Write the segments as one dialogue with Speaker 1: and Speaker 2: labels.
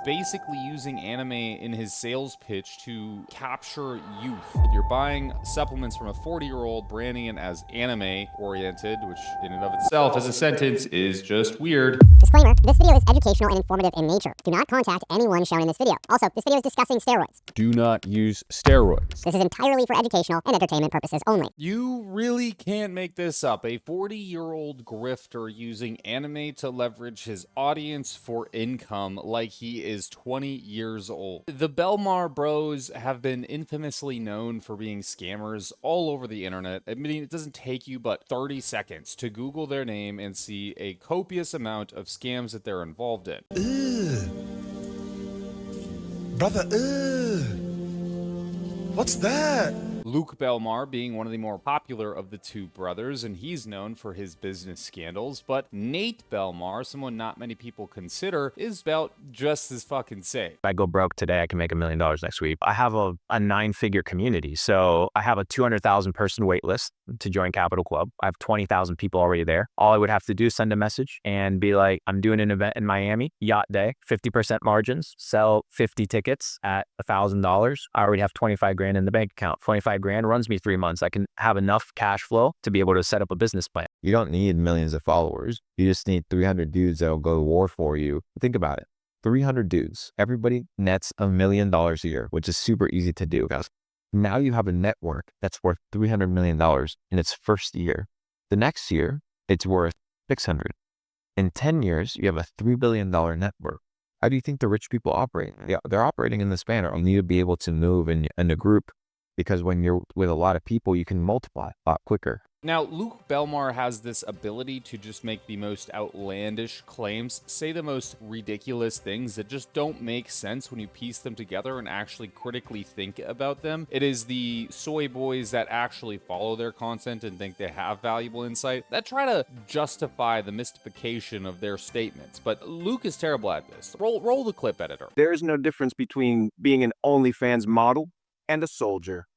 Speaker 1: basically using anime in his sales pitch to capture youth. You're buying supplements from a 40-year-old, branding it as anime-oriented, which in and of itself as a sentence is just weird.
Speaker 2: Disclaimer, this video is educational and informative in nature. Do not contact anyone shown in this video. Also, this video is discussing steroids.
Speaker 1: Do not use steroids.
Speaker 2: This is entirely for educational and entertainment purposes only.
Speaker 1: You really can't make this up. A 40-year-old grifter using anime to leverage his audience for income like he is 20 years old. The Belmar Bros have been infamously known for being scammers all over the internet. I mean, it doesn't take you but 30 seconds to Google their name and see a copious amount of scams that they're involved in.
Speaker 3: Brother, what's that?
Speaker 1: Luke Belmar being one of the more popular of the two brothers, and he's known for his business scandals, but Nate Belmar, someone not many people consider, is about just as fucking safe.
Speaker 4: If I go broke today, I can make $1 million next week. I have a 9-figure community, so I have a 200,000 person wait list to join Capital Club. I have 20,000 people already there. All I would have to do is send a message and be like, I'm doing an event in Miami, yacht day, 50% margins, sell 50 tickets at $1,000. I already have 25 grand in the bank account. 25 grand runs me 3 months. I can have enough cash flow to be able to set up a business plan.
Speaker 5: You don't need millions of followers. You just need 300 dudes that'll go to war for you. Think about it. 300 dudes. Everybody nets $1 million a year, which is super easy to do, guys. Now you have a network that's worth $300 million in its first year. The next year, it's worth 600. In 10 years, you have a $3 billion network. How do you think the rich people operate? They're operating in this manner. Only to be able to move in a group, because when you're with a lot of people, you can multiply a lot quicker.
Speaker 1: Now, Luke Belmar has this ability to just make the most outlandish claims, say the most ridiculous things that just don't make sense when you piece them together and actually critically think about them. It is the soy boys that actually follow their content and think they have valuable insight that try to justify the mystification of their statements. But Luke is terrible at this. Roll the clip, editor.
Speaker 6: There is no difference between being an OnlyFans model and a soldier.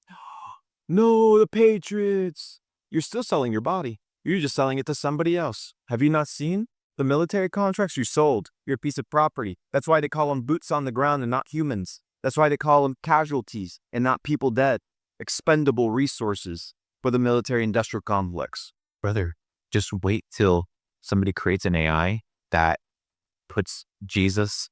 Speaker 6: No, the Patriots. You're still selling your body. You're just selling it to somebody else. Have you not seen? The military contracts you sold. You're a piece of property. That's why they call them boots on the ground and not humans. That's why they call them casualties and not people dead. Expendable resources for the military-industrial complex.
Speaker 4: Brother, just wait till somebody creates an AI that puts Jesus,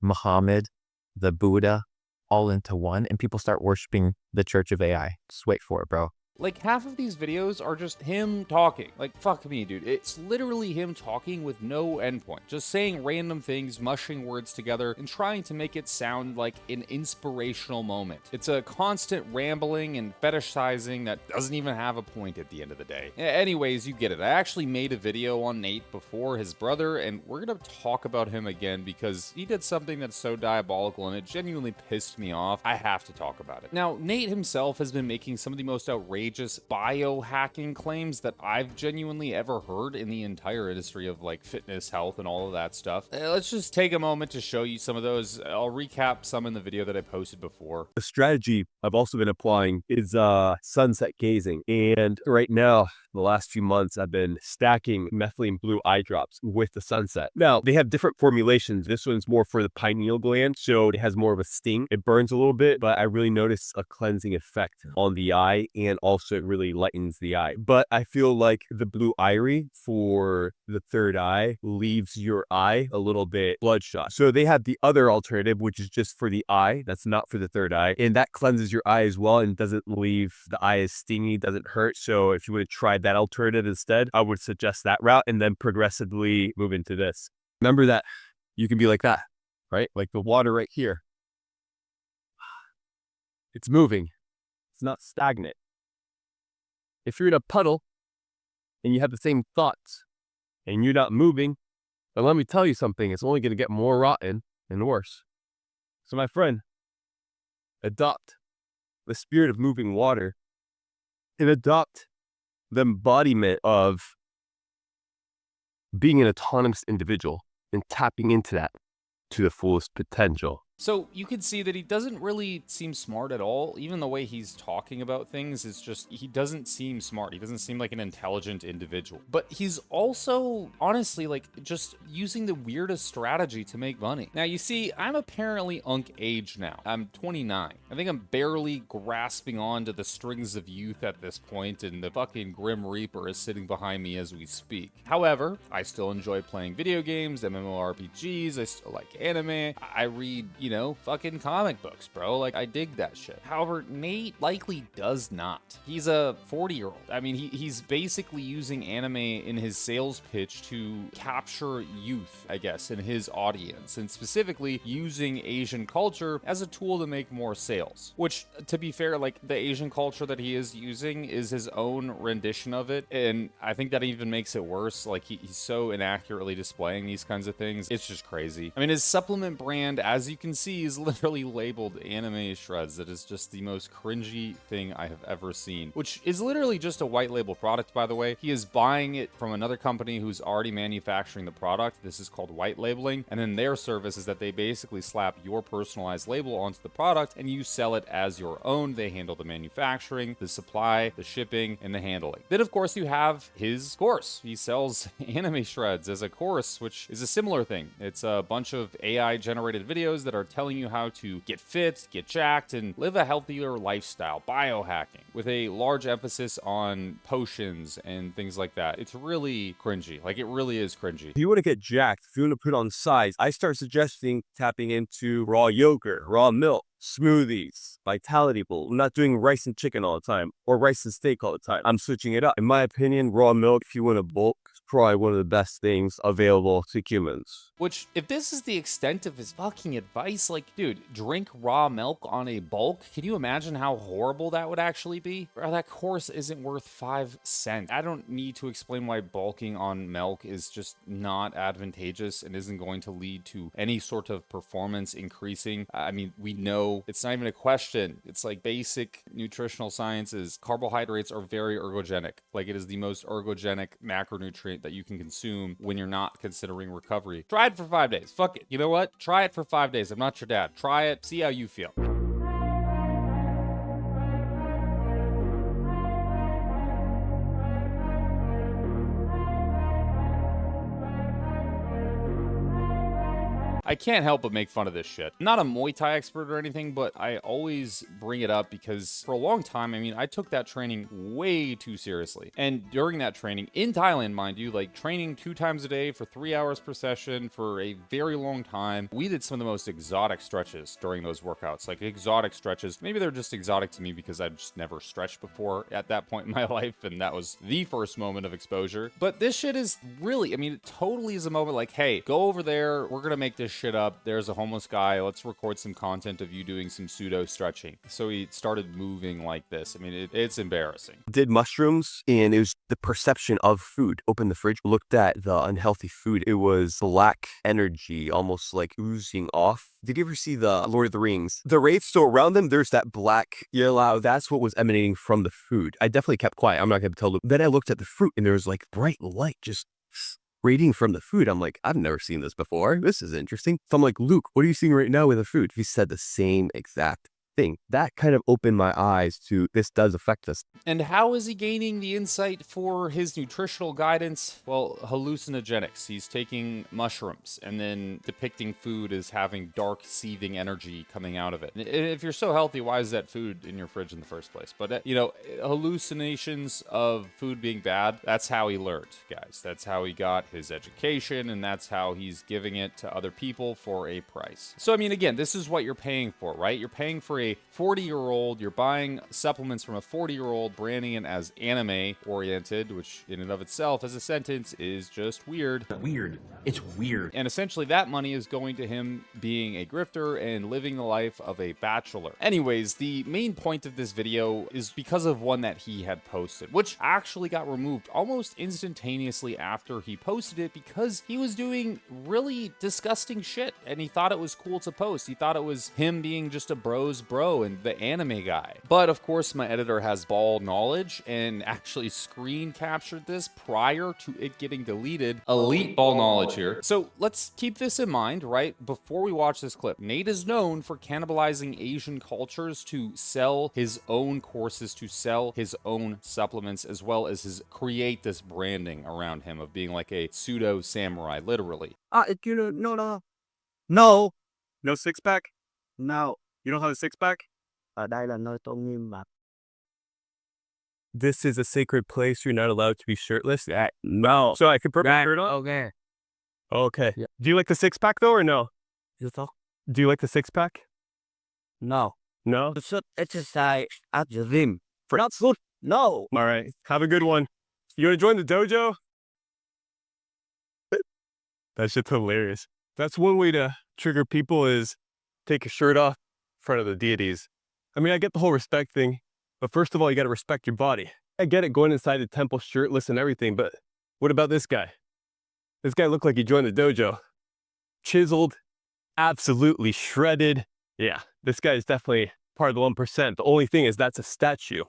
Speaker 4: Muhammad, the Buddha, all into one, and people start worshiping the church of AI. Just wait for it, bro.
Speaker 1: Like, half of these videos are just him talking. Like, fuck me, dude. It's literally him talking with no endpoint. Just saying random things, mushing words together, and trying to make it sound like an inspirational moment. It's a constant rambling and fetishizing that doesn't even have a point at the end of the day. Anyways, you get it. I actually made a video on Nate before his brother, and we're gonna talk about him again because he did something that's so diabolical and it genuinely pissed me off. I have to talk about it. Now, Nate himself has been making some of the most outrageous biohacking claims that I've genuinely ever heard in the entire industry of like fitness, health, and all of that stuff. Let's just take a moment to show you some of those. I'll recap some in the video that I posted before.
Speaker 6: The strategy I've also been applying is sunset gazing. And right now, the last few months, I've been stacking methylene blue eye drops with the sunset. Now, they have different formulations. This one's more for the pineal gland, so it has more of a sting. It burns a little bit, but I really notice a cleansing effect on the eye, and also it really lightens the eye. But I feel like the blue iris for the third eye leaves your eye a little bit bloodshot. So they have the other alternative, which is just for the eye. That's not for the third eye. And that cleanses your eye as well and doesn't leave the eye as stingy, doesn't hurt. So if you would have tried that alternative instead, I would suggest that route and then progressively move into this. Remember that you can be like that, right? Like the water right here. It's moving. It's not stagnant. If you're in a puddle and you have the same thoughts and you're not moving, then let me tell you something, it's only going to get more rotten and worse. So my friend, adopt the spirit of moving water and adopt the embodiment of being an autonomous individual and tapping into that to the fullest potential.
Speaker 1: So you can see that he doesn't really seem smart at all. Even the way he's talking about things is just, he doesn't seem smart. He doesn't seem like an intelligent individual. But he's also, honestly, like just using the weirdest strategy to make money. Now, you see, I'm apparently unk age now. I'm 29. I think I'm barely grasping onto the strings of youth at this point, and the fucking Grim Reaper is sitting behind me as we speak. However, I still enjoy playing video games, MMORPGs, I still like anime, I read, you know, fucking comic books, bro. Like, I dig that shit. However, Nate likely does not. He's a 40-year-old. I mean, he's basically using anime in his sales pitch to capture youth, I guess, in his audience, and specifically using Asian culture as a tool to make more sales. Which, to be fair, like, the Asian culture that he is using is his own rendition of it, and I think that even makes it worse. Like, he's so inaccurately displaying these kinds of things. It's just crazy. I mean, his supplement brand, as you can see, is literally labeled anime shreds. That is just the most cringy thing I have ever seen, which is literally just a white label product, by the way. He is buying it from another company who's already manufacturing the product. This is called white labeling, and then their service is that they basically slap your personalized label onto the product and you sell it as your own. They handle the manufacturing, the supply, the shipping, and the handling. Then, of course, you have his course. He sells anime shreds as a course, which is a similar thing. It's a bunch of AI generated videos that are telling you how to get fit, get jacked, and live a healthier lifestyle, biohacking, with a large emphasis on potions and things like that. It's really cringy. Like, it really is cringy.
Speaker 6: If you want to get jacked, if you want to put on size, I start suggesting tapping into raw yogurt, raw milk, smoothies, vitality bowl. I'm not doing rice and chicken all the time or rice and steak all the time. I'm switching it up. In my opinion, raw milk, if you want to bulk, is probably one of the best things available to humans.
Speaker 1: Which, if this is the extent of his fucking advice, like, dude, drink raw milk on a bulk? Can you imagine how horrible that would actually be? Bro, that course isn't worth 5 cents. I don't need to explain why bulking on milk is just not advantageous and isn't going to lead to any sort of performance increasing. I mean, we know it's not even a question. It's like basic nutritional sciences. Carbohydrates are very ergogenic. Like, it is the most ergogenic macronutrient that you can consume when you're not considering recovery. Try it for 5 days. Fuck it. You know what? Try it for 5 days. I'm not your dad. Try it. See how you feel. I can't help but make fun of this shit. I'm not a Muay Thai expert or anything, but I always bring it up because for a long time, I mean, I took that training way too seriously. And during that training, in Thailand, mind you, like training 2 times a day for 3 hours per session for a very long time, we did some of the most exotic stretches during those workouts. Like, exotic stretches. Maybe they're just exotic to me because I've just never stretched before at that point in my life, and that was the first moment of exposure. But this shit is really, I mean, it totally is a moment like, hey, go over there, we're gonna make this shit up. There's a homeless guy. Let's record some content of you doing some pseudo stretching. So he started moving like this. I mean, it's embarrassing.
Speaker 6: Did mushrooms, and it was the perception of food. Opened the fridge, looked at the unhealthy food. It was black energy, almost like oozing off. Did you ever see the Lord of the Rings? The wraiths, so around them, there's that black yellow. That's what was emanating from the food. I definitely kept quiet. I'm not going to tell them. Then I looked at the fruit, and there was like bright light just radiating from the food. I'm like, I've never seen this before. This is interesting. So I'm like, Luke, what are you seeing right now with the food? He said the same exact thing. That kind of opened my eyes to this does affect us.
Speaker 1: And how is he gaining the insight for his nutritional guidance? Well, hallucinogenics. He's taking mushrooms and then depicting food as having dark, seething energy coming out of it. If you're so healthy, why is that food in your fridge in the first place? But, you know, hallucinations of food being bad, that's how he learned, guys. That's how he got his education, and that's how he's giving it to other people for a price. So, I mean, again, this is what you're paying for, right? You're paying for a 40-year-old, you're buying supplements from a 40-year-old, branding it as anime-oriented, which in and of itself as a sentence is just weird.
Speaker 7: Weird. It's weird.
Speaker 1: And essentially that money is going to him being a grifter and living the life of a bachelor. Anyways, the main point of this video is because of one that he had posted, which actually got removed almost instantaneously after he posted it because he was doing really disgusting shit and he thought it was cool to post. He thought it was him being just a bros Bro and the anime guy. But of course, my editor has ball knowledge and actually screen captured this prior to it getting deleted. Elite ball knowledge here. So let's keep this in mind, right? Before we watch this clip, Nate is known for cannibalizing Asian cultures to sell his own courses, to sell his own supplements, as well as create this branding around him of being like a pseudo samurai, literally.
Speaker 7: No.
Speaker 6: No six pack?
Speaker 7: No.
Speaker 6: You don't have a six pack?
Speaker 7: Ở đây là nơi tôn nghiêm mà.
Speaker 6: This is a sacred place. You're not allowed to be shirtless. No. So I can put my shirt on?
Speaker 7: Okay.
Speaker 6: Okay.
Speaker 7: Yeah.
Speaker 6: Do you like the six pack though or no?
Speaker 7: You talk?
Speaker 6: Do you like the six pack?
Speaker 7: No.
Speaker 6: No?
Speaker 7: You should exercise at the gym. Not good. No.
Speaker 6: All right. Have a good one. You want to join the dojo? That shit's hilarious. That's one way to trigger people is take a shirt off in front of the deities. I mean, I get the whole respect thing, but first of all, you got to respect your body. I get it going inside the temple shirtless and everything, but what about this guy? This guy looked like he joined the dojo. Chiseled, absolutely shredded. Yeah, this guy is definitely part of the 1%. The only thing is that's a statue.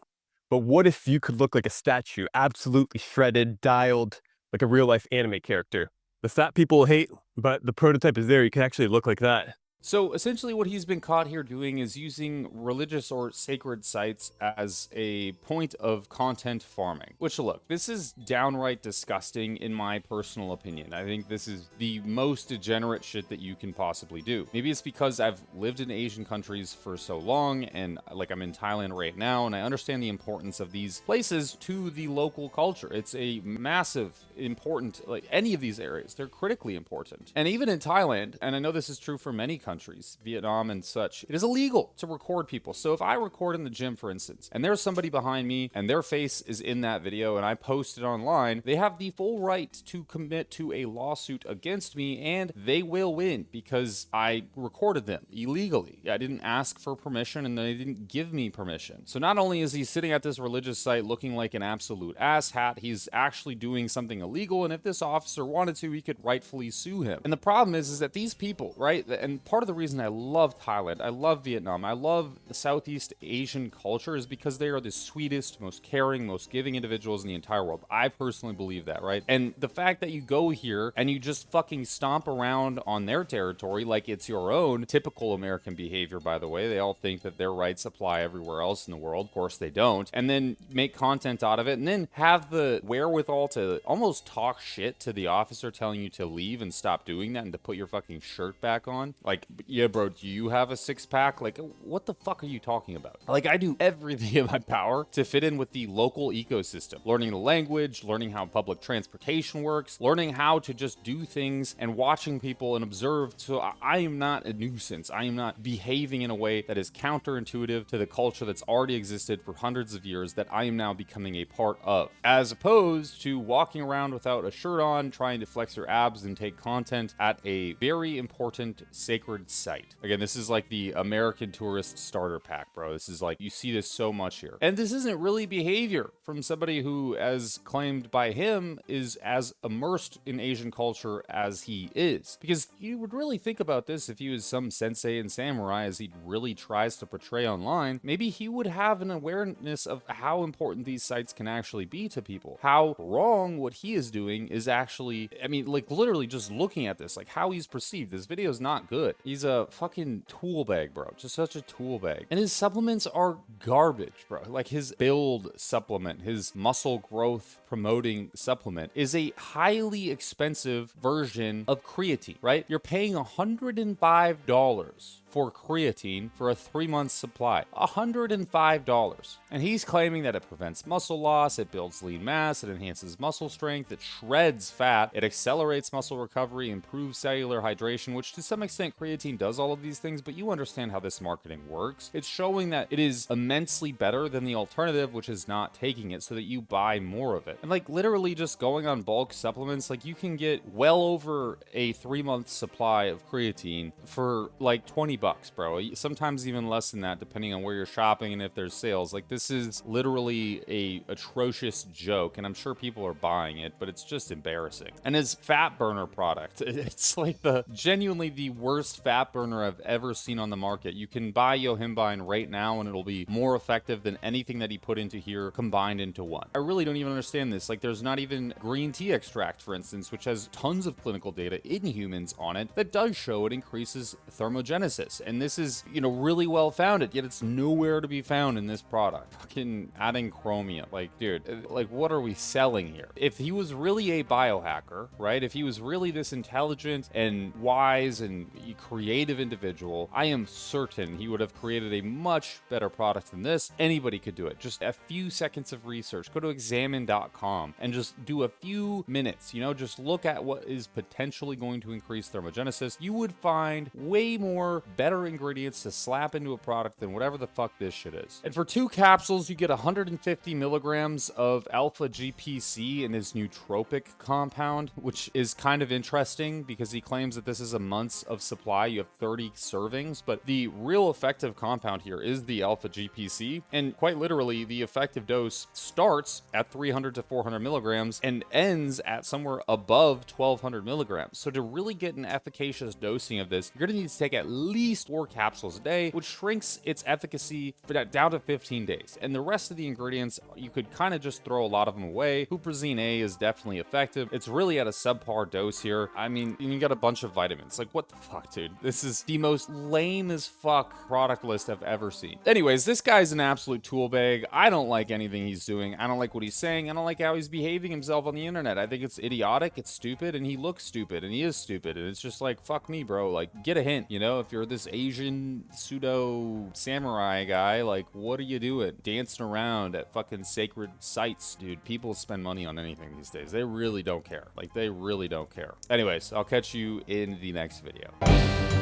Speaker 6: But what if you could look like a statue, absolutely shredded, dialed, like a real life anime character? The fat people hate, but the prototype is there. You can actually look like that.
Speaker 1: So essentially what he's been caught here doing is using religious or sacred sites as a point of content farming. Which, look, this is downright disgusting in my personal opinion. I think this is the most degenerate shit that you can possibly do. Maybe it's because I've lived in Asian countries for so long, and like I'm in Thailand right now, and I understand the importance of these places to the local culture. It's a massive, important, like any of these areas, they're critically important. And even in Thailand, and I know this is true for many countries, Vietnam and such, it is illegal to record people. So if I record in the gym, for instance, and there's somebody behind me and their face is in that video and I post it online, they have the full right to commit to a lawsuit against me, and they will win because I recorded them illegally. I didn't ask for permission and they didn't give me permission. So not only is he sitting at this religious site looking like an absolute asshat, he's actually doing something illegal, and if this officer wanted to, he could rightfully sue him. And the problem is that these people, right, and part of the reason I love Thailand, I love Vietnam, I love the Southeast Asian culture is because they are the sweetest, most caring, most giving individuals in the entire world. I personally believe that, right? And the fact that you go here and you just fucking stomp around on their territory like it's your own, typical American behavior, by the way. They all think that their rights apply everywhere else in the world. Of course they don't. And then make content out of it and then have the wherewithal to almost talk shit to the officer telling you to leave and stop doing that and to put your fucking shirt back on. Like, yeah, bro, do you have a six-pack? Like, what the fuck are you talking about? Like, I do everything in my power to fit in with the local ecosystem. Learning the language, learning how public transportation works, learning how to just do things and watching people and observe. So I am not a nuisance. I am not behaving in a way that is counterintuitive to the culture that's already existed for hundreds of years that I am now becoming a part of. As opposed to walking around without a shirt on, trying to flex your abs and take content at a very important sacred site. Again, this is like the American tourist starter pack, bro. This is like, you see this so much here. And this isn't really behavior from somebody who, as claimed by him, is as immersed in Asian culture as he is. Because you would really think about this if he was some sensei and samurai, as he really tries to portray online. Maybe he would have an awareness of how important these sites can actually be to people. How wrong what he is doing is actually, I mean, like literally just looking at this, like how he's perceived. This video is not good. He's a fucking tool bag, bro. Just such a tool bag. And his supplements are garbage, bro. Like his build supplement, his muscle growth promoting supplement is a highly expensive version of creatine, right? You're paying $105 for creatine for a 3-month supply. $105. And he's claiming that it prevents muscle loss, it builds lean mass, it enhances muscle strength, it shreds fat, it accelerates muscle recovery, improves cellular hydration, which to some extent creatine does all of these things, but you understand how this marketing works. It's showing that it is immensely better than the alternative, which is not taking it, so that you buy more of it. And like literally just going on bulk supplements, like you can get well over a 3-month supply of creatine for like $20 $5, bro. Sometimes even less than that, depending on where you're shopping and if there's sales. Like, this is literally a atrocious joke, and I'm sure people are buying it, but it's just embarrassing. And his fat burner product, it's like genuinely the worst fat burner I've ever seen on the market. You can buy Yohimbine right now, and it'll be more effective than anything that he put into here combined into one. I really don't even understand this. Like, there's not even green tea extract, for instance, which has tons of clinical data in humans on it that does show it increases thermogenesis. And this is, really well founded, yet it's nowhere to be found in this product. Fucking adding chromium. Like, dude, like, what are we selling here? If he was really a biohacker, right? If he was really this intelligent and wise and creative individual, I am certain he would have created a much better product than this. Anybody could do it. Just a few seconds of research. Go to examine.com and just do a few minutes, just look at what is potentially going to increase thermogenesis. You would find way more better ingredients to slap into a product than whatever the fuck this shit is. And for 2 capsules, you get 150 milligrams of alpha GPC in his nootropic compound, which is kind of interesting because he claims that this is a month's of supply. You have 30 servings, but the real effective compound here is the alpha GPC. And quite literally, the effective dose starts at 300 to 400 milligrams and ends at somewhere above 1200 milligrams. So to really get an efficacious dosing of this, you're gonna need to take at least 4 capsules a day, which shrinks its efficacy down to 15 days. And the rest of the ingredients, you could kind of just throw a lot of them away. Huperzine A is definitely effective. It's really at a subpar dose here. I mean, you got a bunch of vitamins. Like, what the fuck, dude? This is the most lame as fuck product list I've ever seen. Anyways, this guy's an absolute tool bag. I don't like anything he's doing. I don't like what he's saying. I don't like how he's behaving himself on the internet. I think it's idiotic, it's stupid, and he looks stupid, and he is stupid. And it's just like, fuck me, bro. Like, get a hint, if you're this Asian pseudo samurai guy, like, what are you doing? Dancing around at fucking sacred sites, dude. People spend money on anything these days. They really don't care. Like, they really don't care. Anyways, I'll catch you in the next video.